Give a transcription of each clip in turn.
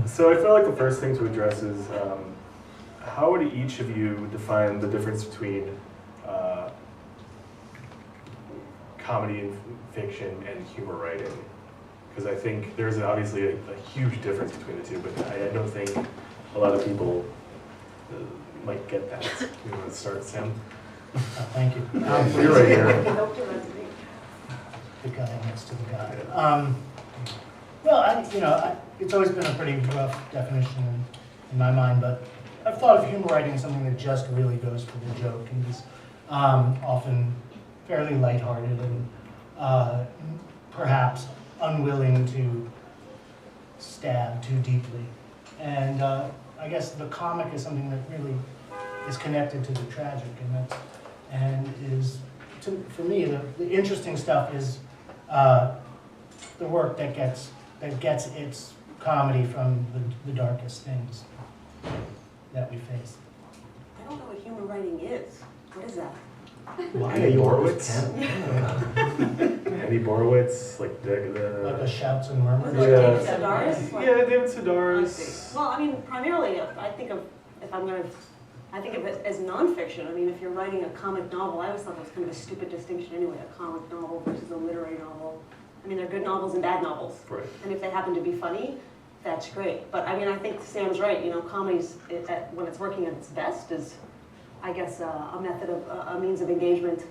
So I feel like the first thing to address is how would each of you define the difference between comedy and fiction and humor writing? Because I think there's obviously a huge difference between the two, but I don't think a lot of people might get that. You want to start, Sam? Thank you. You're right here. The guy next to the guy. Well, it's always been a pretty rough definition in my mind, but I've thought of humor writing as something that just really goes for the joke and is often fairly lighthearted and perhaps unwilling to stab too deeply. And I guess the comic is something that really is connected to the tragic, for me, the interesting stuff is the work that gets its comedy from the darkest things that we face. I don't know what humor writing is. What is that? Andy Borowitz? Andy Borowitz, like Like a Shouts and Murmurs? Like David Sedaris? Yeah, David Sedaris. Well, I mean, primarily, I think of it as nonfiction. I mean, if you're writing a comic novel, I always thought that was kind of a stupid distinction anyway, a comic novel versus a literary novel. I mean, there are good novels and bad novels. Right. And if they happen to be funny, that's great. But I mean, I think Sam's right. Comedy's, when it's working at its best, is, I guess, a method of, a means of engagement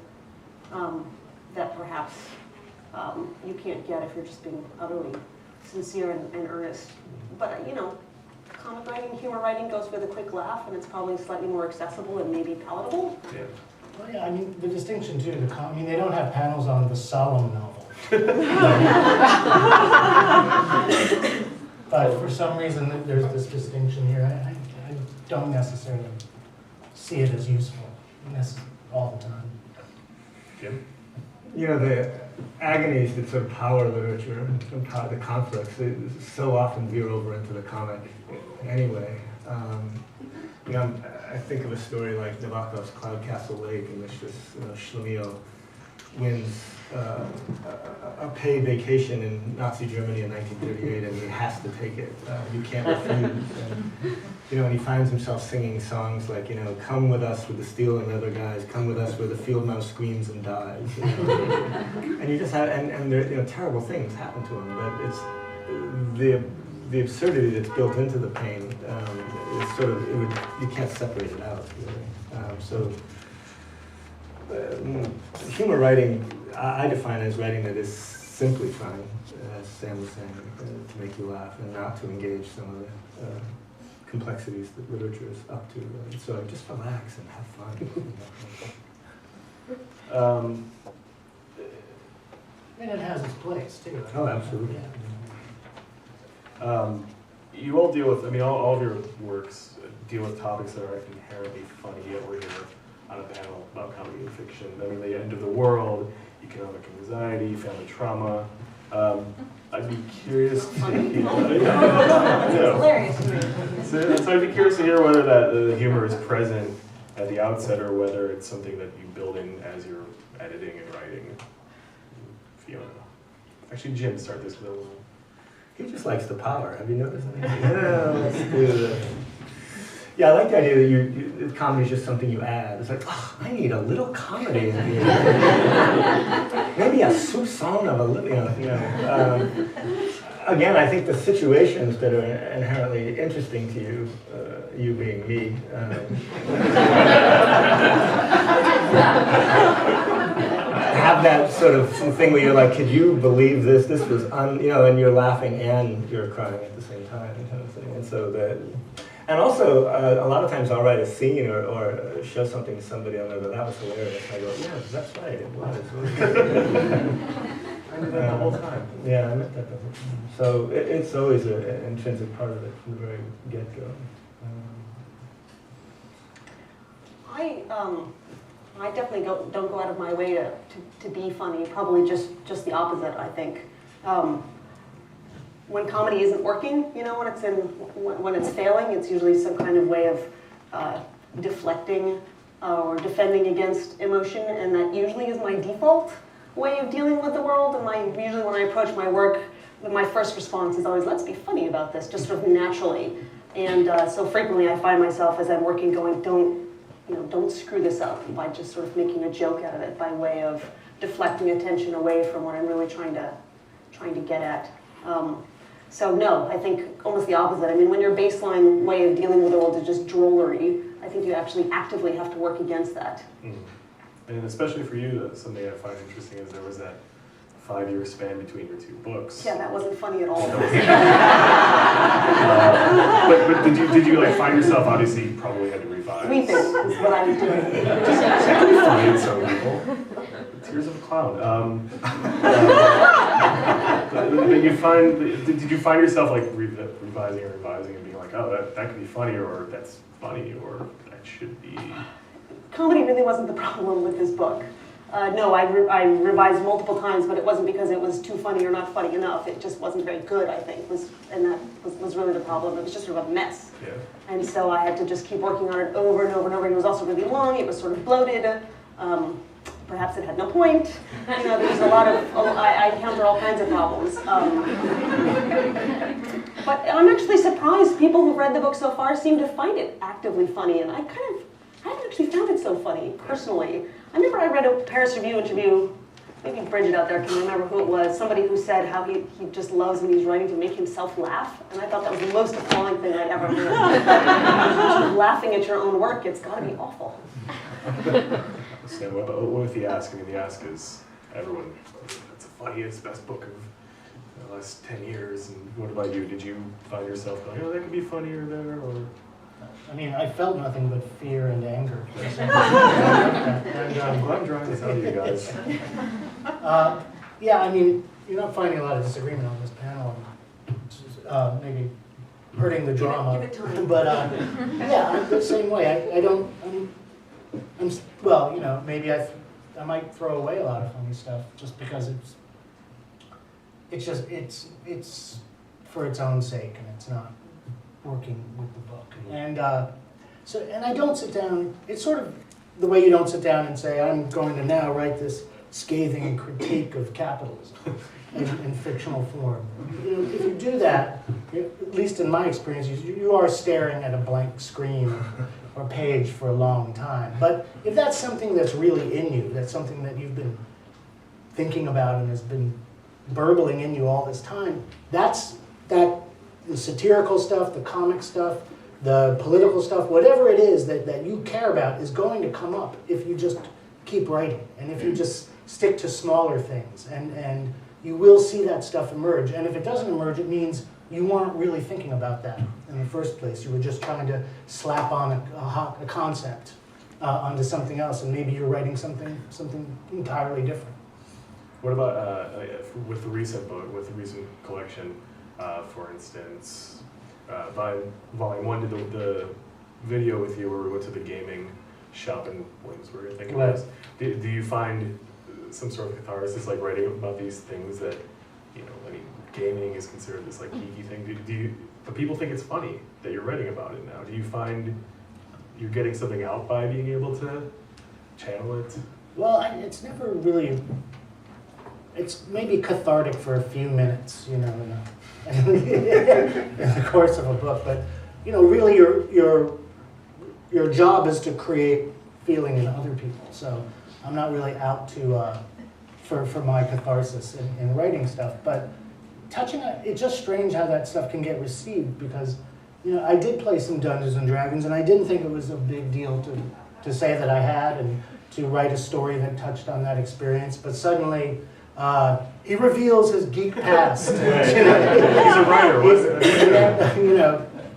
that perhaps you can't get if you're just being utterly sincere and earnest. But, comic writing, humor writing goes for the quick laugh, and it's probably slightly more accessible and maybe palatable. Yeah. Well, yeah, I mean, the distinction too, they don't have panels on the solemn novel. But for some reason, there's this distinction here. I don't necessarily see it as useful all the time. Jim? The agonies that sort of power literature, the conflicts, they so often veer over into the comic anyway. I think of a story like Nabokov's Cloud Castle Lake, in which this Schlemiel wins a paid vacation in Nazi Germany in 1938, and he has to take it. You can't refuse. And he finds himself singing songs like, come with us with the steel and leather guys, come with us where the field mouse screams and dies. And you just have, and there, terrible things happen to him, but it's the absurdity that's built into the pain is sort of, you can't separate it out, really. Humor writing, I define as writing that is simply trying, as Sam was saying, to make you laugh and not to engage some of the complexities that literature is up to. So just relax and have fun. And it has its place too. Oh, absolutely. Yeah. You all deal with, all of your works deal with topics that are inherently funny, yet we're here on a panel about comedy and fiction. The end of the world, economic anxiety, family trauma. I'd be curious to hear. It's hilarious to me. So I'd be curious to hear whether the humor is present at the outset or whether it's something that you build in as you're editing and writing. Fiona. Actually, Jim, start this with He just likes the power. Have you noticed that? Yeah, let's do that. Yeah, I like the idea that comedy is just something you add. It's like, I need a little comedy in here. Maybe a soupçon of a little, again, I think the situations that are inherently interesting to you, you being me, have that sort of thing where you're like, could you believe this? This was, and you're laughing and you're crying at the same time, kind of thing. And so that. And also, a lot of times I'll write a scene or show something to somebody, I'll go, that was hilarious. And I go, yeah, that's right, it was. I did that the whole time. Yeah, I meant that the whole time. So it's always an intrinsic part of it from the very get-go. I definitely don't go out of my way to be funny. Probably just the opposite, I think. When comedy isn't working, when it's failing, it's usually some kind of way of deflecting or defending against emotion, and that usually is my default way of dealing with the world. And usually when I approach my work, my first response is always, let's be funny about this, just sort of naturally. And so frequently I find myself as I'm working going, don't screw this up by just sort of making a joke out of it by way of deflecting attention away from what I'm really trying to get at. So no, I think almost the opposite. I mean, when your baseline way of dealing with the world is just drollery, I think you actually actively have to work against that. And especially for you, something I find interesting is there was that 5-year span between your 2 books. Yeah, that wasn't funny at all. But did you like find yourself, obviously you probably had to revise. Weeping is what I was doing. It's pretty funny in some people. Tears of a clown. But did you find yourself like revising and being like, oh, that could be funny, or that's funny, or that should be? Comedy really wasn't the problem with this book. No, I revised multiple times, but it wasn't because it was too funny or not funny enough. It just wasn't very good, I think, and that was really the problem. It was just sort of a mess. Yeah. And so I had to just keep working on it over and over and over. And it was also really long. It was sort of bloated. Perhaps it had no point. There was a lot of, I encountered all kinds of problems. But I'm actually surprised people who've read the book so far seem to find it actively funny. And I haven't actually found it so funny, personally. I remember I read a Paris Review interview, maybe Bridget out there can remember who it was, somebody who said how he just loves when he's writing to make himself laugh. And I thought that was the most appalling thing I'd ever heard. Laughing at your own work, it's got to be awful. So what with The Ask? I mean, The Ask is everyone. It's the funniest, best book of the last 10 years. And what about you? Did you find yourself going, oh, that could be funnier there, or? I mean, I felt nothing but fear and anger. And I'm glad I'm drawing this out of you guys. Yeah, I mean, you're not finding a lot of disagreement on this panel. Maybe hurting the drama. Give it time. But yeah, I'm the same way. Well, maybe I might throw away a lot of funny stuff just because it's for its own sake and it's not working with the book. And and I don't sit down. It's sort of the way you don't sit down and say, I'm going to now write this scathing critique of capitalism in fictional form. If you do that, at least in my experience, you are staring at a blank screen or page for a long time. But if that's something that's really in you, that's something that you've been thinking about and has been burbling in you all this time, the satirical stuff, the comic stuff, the political stuff, whatever it is that you care about is going to come up if you just keep writing and if you just stick to smaller things, and you will see that stuff emerge. And if it doesn't emerge, it means you weren't really thinking about that in the first place. You were just trying to slap on a concept onto something else, and maybe you're writing something entirely different. What about with the recent book, with the recent collection, for instance, Volume 1 did the video with you where we went to the gaming shop in Williamsburg, I think it was. Do you find some sort of catharsis, like writing about these things that, I mean, gaming is considered this like geeky thing. But people think it's funny that you're writing about it now. Do you find you're getting something out by being able to channel it? Well, it's never really. It's maybe cathartic for a few minutes, in the course of a book. But really, your job is to create feeling in other people. So I'm not really out to for my catharsis in writing stuff. But touching on it's just strange how that stuff can get received, because I did play some Dungeons and Dragons, and I didn't think it was a big deal to say that I had and to write a story that touched on that experience. But suddenly he reveals his geek past. He's a writer, wasn't he?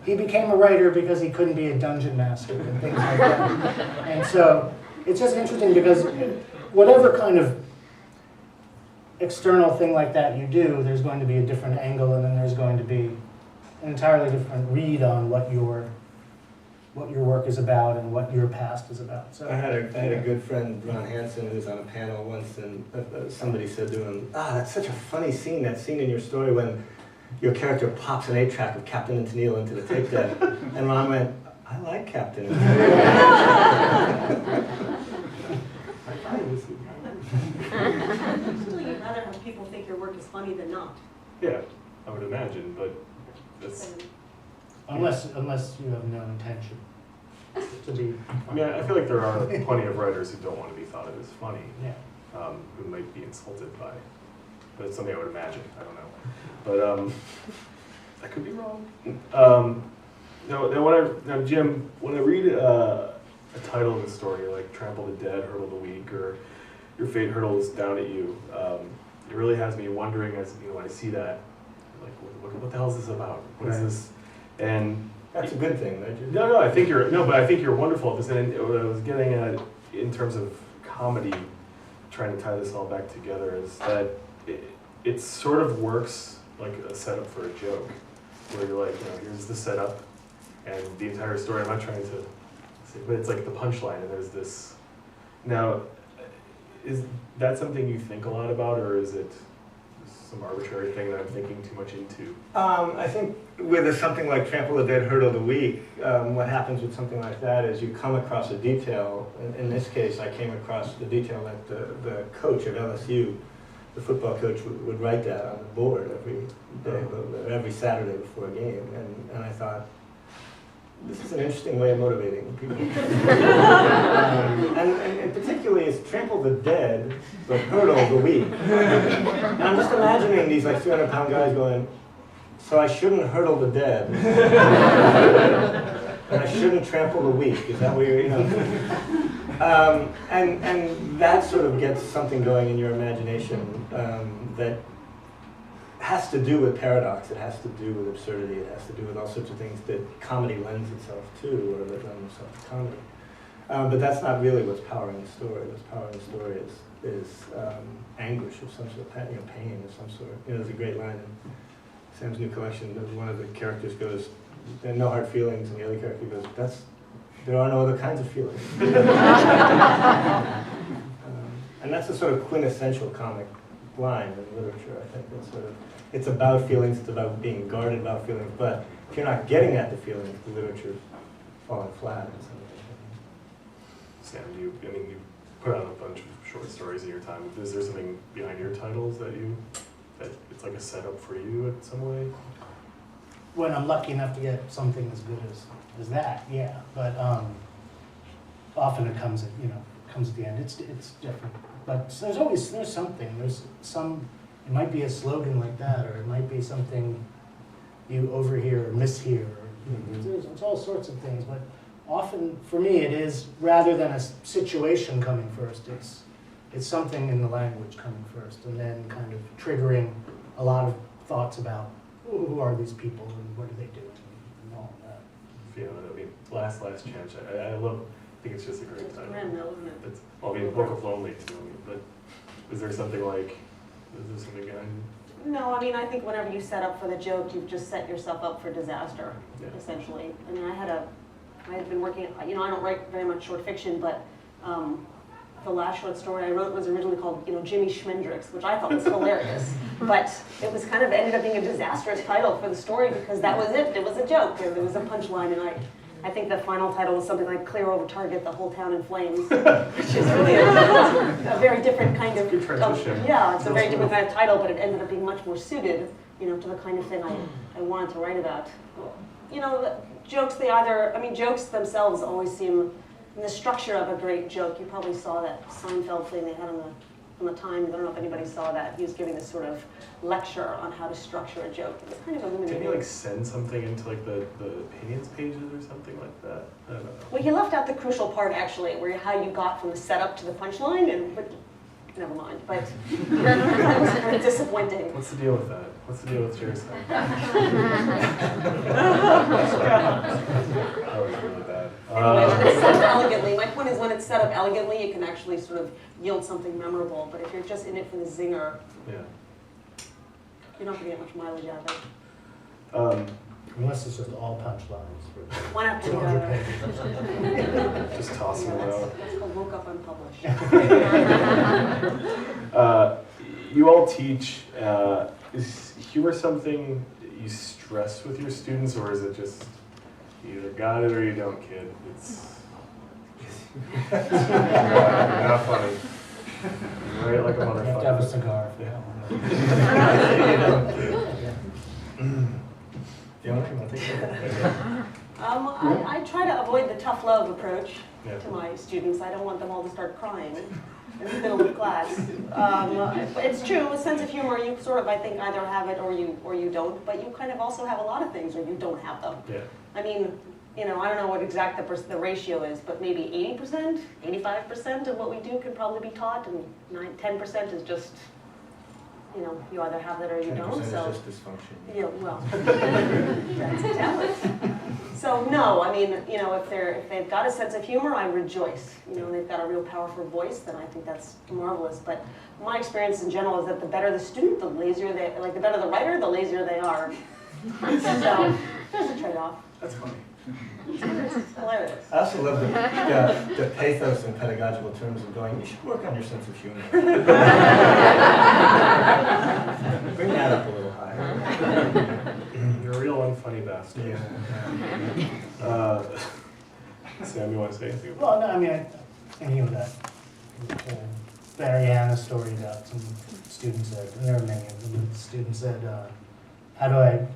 He became a writer because he couldn't be a dungeon master and things like that. And so it's just interesting because whatever kind of external thing like that you do, there's going to be a different angle, and then there's going to be an entirely different read on what your work is about and what your past is about. So I had a good friend, Ron Hansen, who was on a panel once, and somebody said to him, that's such a funny scene, that scene in your story when your character pops an 8-track of Captain and Tennille into the tape deck. And Ron went, I like Captain and Tennille. Still, you'd rather have people think your work is funny than not. Yeah. I would imagine, but that's, Unless you have no intention to be. I mean, I feel like there are plenty of writers who don't want to be thought of as funny, Yeah. who might be insulted by, but it's something I would imagine, I don't know. But, I could be wrong. Now, Jim, when I read a title of a story like Trample the Dead, Hurdle the Weak, or Your Fate Hurtles Down at You, it really has me wondering, as you know, when I see that, like, what the hell is this about? What is Right. this? And That's a good thing, right? no, I think but I think you're wonderful at this. And what I was getting at in terms of comedy, trying to tie this all back together, is that it sort of works like a setup for a joke, where you're like, here's the setup, and the entire story. I'm not trying to say, but it's like the punchline, and there's this. Now, is that something you think a lot about, or is it some arbitrary thing that I'm thinking too much into? I think with something like Trample the Dead, Hurdle the Weak, what happens with something like that is you come across a detail. In this case, I came across the detail that the coach of LSU, the football coach, would write that on the board every day, every Saturday before a game. And I thought, this is an interesting way of motivating people. and particularly it's Trample the Dead, but Hurdle the Weak. And I'm just imagining these like 300-pound guys going, so I shouldn't hurdle the dead. And I shouldn't trample the weak. Is that what you're, and that sort of gets something going in your imagination that has to do with paradox, it has to do with absurdity, it has to do with all sorts of things that comedy lends itself to, or that lend themselves to comedy. But that's not really what's powering the story. What's powering the story is anguish of some sort, pain of some sort. There's a great line in Sam's new collection that one of the characters goes, "There are no hard feelings," and the other character goes, "There are no other kinds of feelings." And that's a sort of quintessential comic line in literature, I think. It's about feelings, it's about being guarded about feelings, but if you're not getting at the feelings, the literature's falling flat in some way. Sam, you put out a bunch of short stories in your time. Is there something behind your titles that it's like a setup for you in some way? When I'm lucky enough to get something as good as that, yeah. But often it comes at the end. It's different. But there's something. There's some. It might be a slogan like that, or it might be something you overhear or mishear. It's all sorts of things. But often, for me, it is rather than a situation coming first. It's something in the language coming first, and then kind of triggering a lot of thoughts about who are these people and what are they doing and all of that. Fiona, last chance. I think it's just a great title. Grim, though, isn't it? It's, Book of Lonely too. But is there something behind it? No, I think whenever you set up for the joke, you've just set yourself up for disaster, essentially. I had been working, I don't write very much short fiction, but the last short story I wrote was originally called, Jimmy Schmendrix, which I thought was hilarious. But it was ended up being a disastrous title for the story because that was it. It was a joke. There was a punchline, and I think the final title was something like "Clear Over Target, the Whole Town in Flames," which is really a very different kind of. Good transition. It's a very different kind of title, but it ended up being much more suited, to the kind of thing I wanted to write about. Jokes jokes themselves always seem, in the structure of a great joke, you probably saw that Seinfeld thing they had on the Times. I don't know if anybody saw that. He was giving this sort of lecture on how to structure a joke. It was kind of illuminating. Didn't he send something into the opinions pages or something like that? I don't know. Well, he left out the crucial part actually, where how you got from the setup to the punchline, but never mind. But that was very disappointing. What's the deal with that? What's the deal with Jerry's thing? That was really bad. Anyway, when it's set up elegantly, my point is when it's set up elegantly, it can actually sort of yield something memorable. But if you're just in it for the zinger, you're not going to get much mileage out of it. Unless it's just all punchlines. One after the 200 other. pages. Just tossing them out. That's called Woke Up Unpublished. You all teach. Is humor something you stress with your students, or is it just you either got it or you don't, kid? It's not funny. Right, like a You have to have a motherfucker. cigar. Yeah. tough love approach Yeah. to my students. I don't want them all to start crying in the middle of class. But it's true, a sense of humor, you sort of, I think, either have it or you don't, but you kind of also have a lot of things where you don't have them. Yeah. I mean, I don't know what exact the ratio is, but maybe 80%, 85% of what we do can probably be taught, and 10% is just, you either have that or you 10% don't. is So just dysfunction. yeah, well, that's a talent. So no, I mean, if they've got a sense of humor, I rejoice. They've got a real powerful voice, then I think that's marvelous. But my experience in general is that the better the student, the lazier they, like the better the writer, the lazier they are. So there's a trade-off. That's funny. It's hilarious. I also love the pathos in pedagogical terms of going, you should work on your sense of humor. Bring that up a little higher. You're a real unfunny bastard. Yeah. Sam, you want to say anything? Well, no, I mean, thinking of that Mariana story about some student said, and there are many of them, the student said, how do I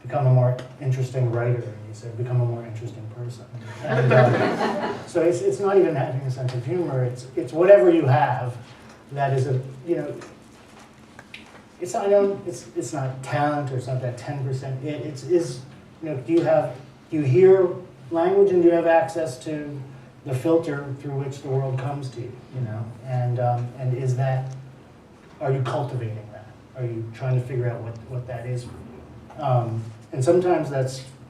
become a more interesting writer? And he said, become a more interesting person. And, so it's not even having a sense of humor, it's whatever you have that is it's not talent, or it's not that 10%. Do you hear language, and do you have access to the filter through which the world comes to you? And are you cultivating that? Are you trying to figure out what that is for you? And sometimes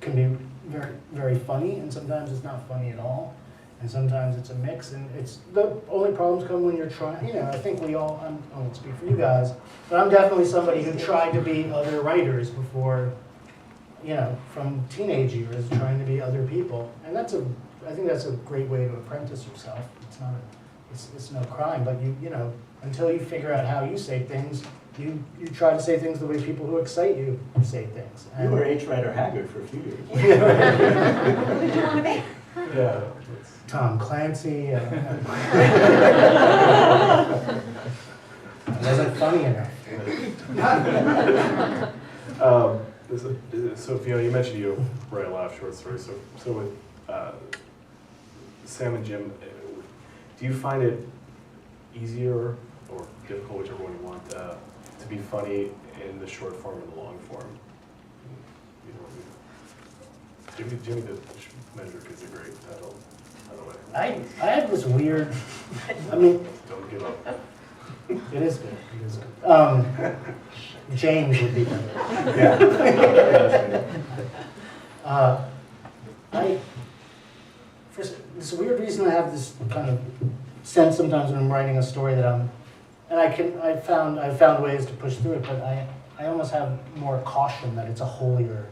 can be very, very funny, and sometimes it's not funny at all, and sometimes it's a mix. And the only problems come when you're trying. I think I won't speak for you guys, but I'm definitely somebody who tried to be other writers before. From teenage years, trying to be other people, and I think that's a great way to apprentice yourself. It's no crime, but until you figure out how you say things, you try to say things the way people who excite you say things. You were H. Rider Haggard for a few years. What did you want to be? Yeah. Tom Clancy. It wasn't funny enough. So Fiona, you mentioned you write a lot of short stories. So with Sam and Jim, do you find it easier or difficult, whichever one you want, to be funny in the short form or the long form? Jimmy the Measure is a great title, by the way. I have this weird. Don't give up. It is good. It is good. James would be better. Yeah. For this weird reason, I have this kind of sense sometimes when I'm writing a story that I've found ways to push through it, but I almost have more caution that it's a holier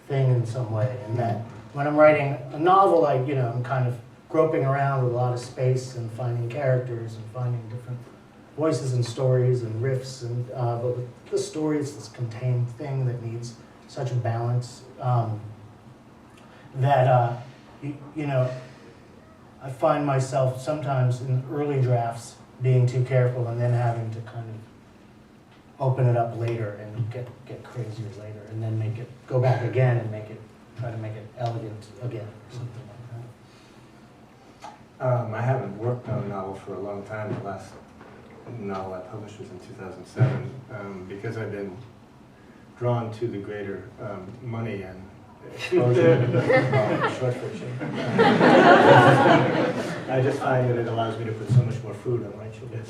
thing in some way, and that when I'm writing a novel, I'm kind of groping around with a lot of space and finding characters and finding different voices and stories and riffs, and but with the story, it's this contained thing that needs such a balance that I find myself sometimes in early drafts being too careful, and then having to kind of open it up later and get crazier later, and then go back again and try to make it elegant again, or something like that. I haven't worked on a novel for a long time. The last novel I published was in 2007, because I've been drawn to the greater money and exposure of short fiction. I just find that it allows me to put so much more food on my children.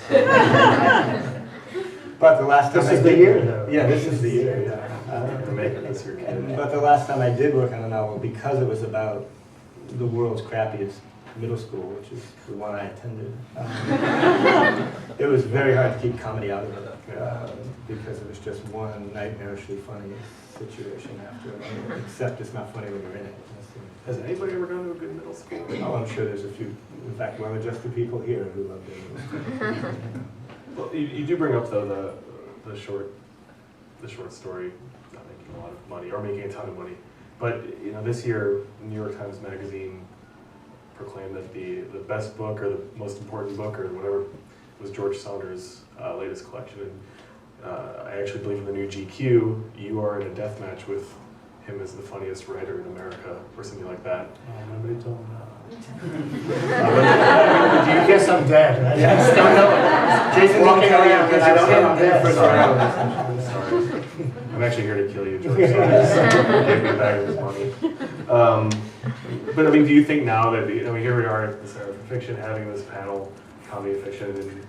But the last time This is the year, though. Yeah, this is the year, yeah. You're making this your kid. But the last time I did work on a novel, because it was about the world's crappiest middle school, which is the one I attended, it was very hard to keep comedy out of it, because it was just one nightmarishly funny situation after another, except it's not funny when you're in it. Has anybody ever gone to a good middle school? Oh, I'm sure there's a few, in fact, well-adjusted people here who love their middle school. Well, you do bring up though the short story not making a lot of money or making a ton of money, but this year New York Times Magazine proclaimed that the best book or the most important book or whatever was George Saunders' latest collection, and I actually believe in the new GQ you are in a death match with him as the funniest writer in America or something like that. Nobody told me I guess I'm dead. I just don't know. Jason Walking didn't tell you around, because I you don't said know. in the first round. Sorry. I'm actually here to kill you, George. So give me back this money. But I mean, do you think now that, I mean, here we are at the Center for Fiction having this panel, comedy and fiction, and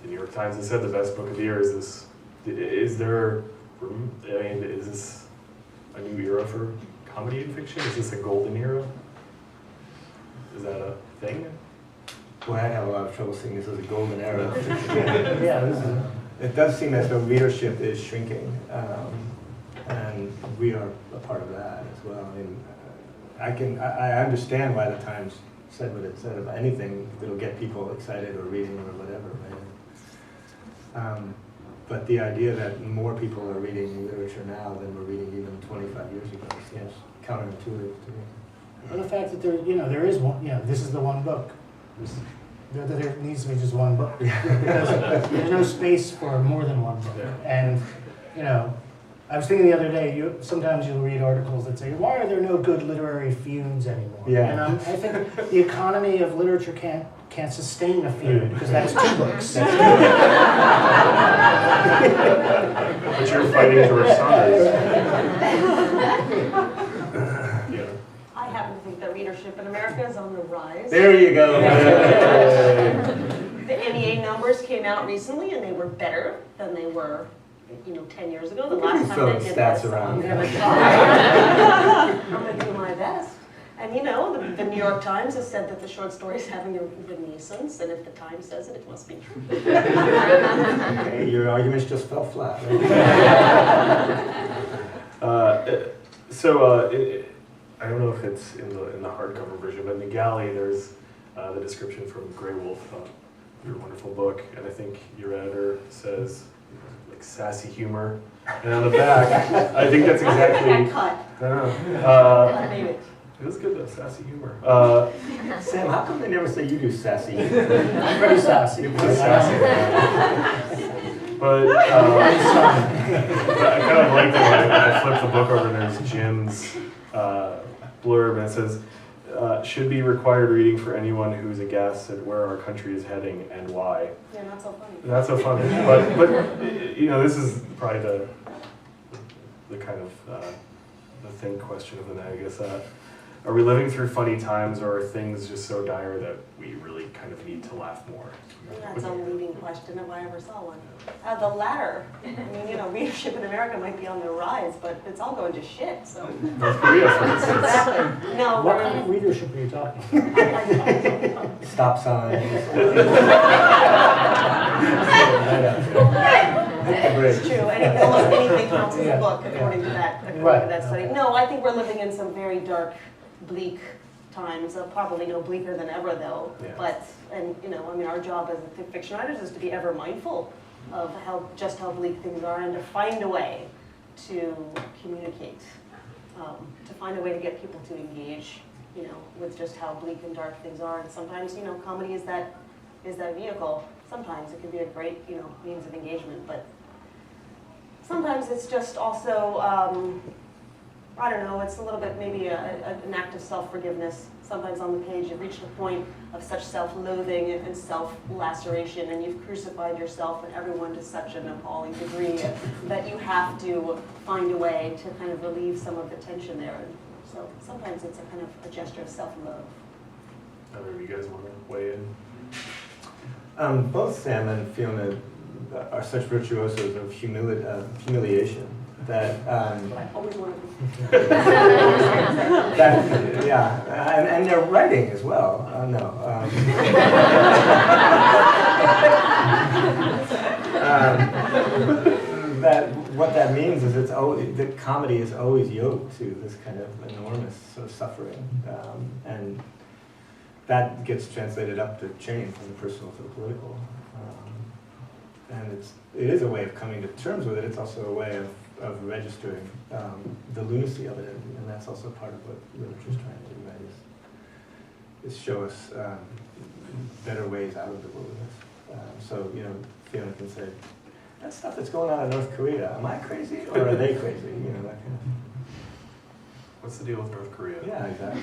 the New York Times has said the best book of the year is this. Is there, I mean, is this a new era for comedy and fiction? Is this a golden era? Is that a thing? Boy, I'd have a lot of trouble seeing this as a golden era. Yeah, this is. It does seem as though readership is shrinking, and we are a part of that as well. I mean, I understand why the Times said what it said about anything that'll get people excited or reading or whatever, right? But the idea that more people are reading literature now than were reading even 25 years ago seems counterintuitive to me. And the fact that there is one, this is the one book. There needs to be just one book. Because there's no space for more than one book. And, I was thinking the other day, sometimes you'll read articles that say, why are there no good literary feuds anymore? Yeah. And I think the economy of literature can't sustain a feud, because that's 2 books. But you're fighting George Saunders. I happen to think that readership in America is on the rise. There you go. The NEA numbers came out recently, and they were better than they were, 10 years ago. The last time they did stats this, around. I'm gonna try. I'm gonna do my best. And the New York Times has said that the short story is having a renaissance, and if the Times says it, it must be true. Okay, your arguments just fell flat. Right? I don't know if it's in the hardcover version, but in the galley there's the description from Grey Wolf, your wonderful book, and I think your editor says like sassy humor, and on the back, I think that's exactly. Cut. Maybe. It was good though, sassy humor. Sam, how come they never say you do sassy? I'm pretty sassy. You're pretty sassy. But I kind of like that when I flip the book over and there's Jim's blurb, and it says, should be required reading for anyone who's aghast at where our country is heading and why. Yeah, not so funny. Not so funny. But this is probably the kind of the think question of the night, I guess. Are we living through funny times, or are things just so dire that we really kind of need to laugh more? That's a leading question if I ever saw one. The latter. I mean, readership in America might be on the rise, but it's all going to shit, so. North Korea, for instance. Exactly. No, What kind of readership are you talking about? Stop sign. it's true, and almost anything counts as a book, according to that study. Okay. No, I think we're living in some very dark, bleak times, probably no bleaker than ever though. Yeah. But, our job as fiction writers is to be ever mindful of how bleak things are, and to find a way to communicate, to find a way to get people to engage, with just how bleak and dark things are. And sometimes, comedy is that vehicle. Sometimes it can be a great, means of engagement, but sometimes it's just also, I don't know, it's a little bit maybe an act of self-forgiveness. Sometimes on the page you've reached a point of such self-loathing and self-laceration, and you've crucified yourself and everyone to such an appalling degree that you have to find a way to kind of relieve some of the tension there. And so sometimes it's a kind of a gesture of self-love. Either of you guys want to weigh in? Both Sam and Fiona are such virtuosos of humiliation that I always want to be. and their writing as well. What that means is that comedy is always yoked to this kind of enormous sort of suffering, and that gets translated up the chain from the personal to the political. And it is a way of coming to terms with it. It's also a way of registering the lunacy of it, and that's also part of what literature is trying to do, right? Is show us better ways out of the wilderness. So Fiona can say, that stuff that's going on in North Korea, am I crazy or are they crazy? That kind of. What's the deal with North Korea? Yeah, exactly.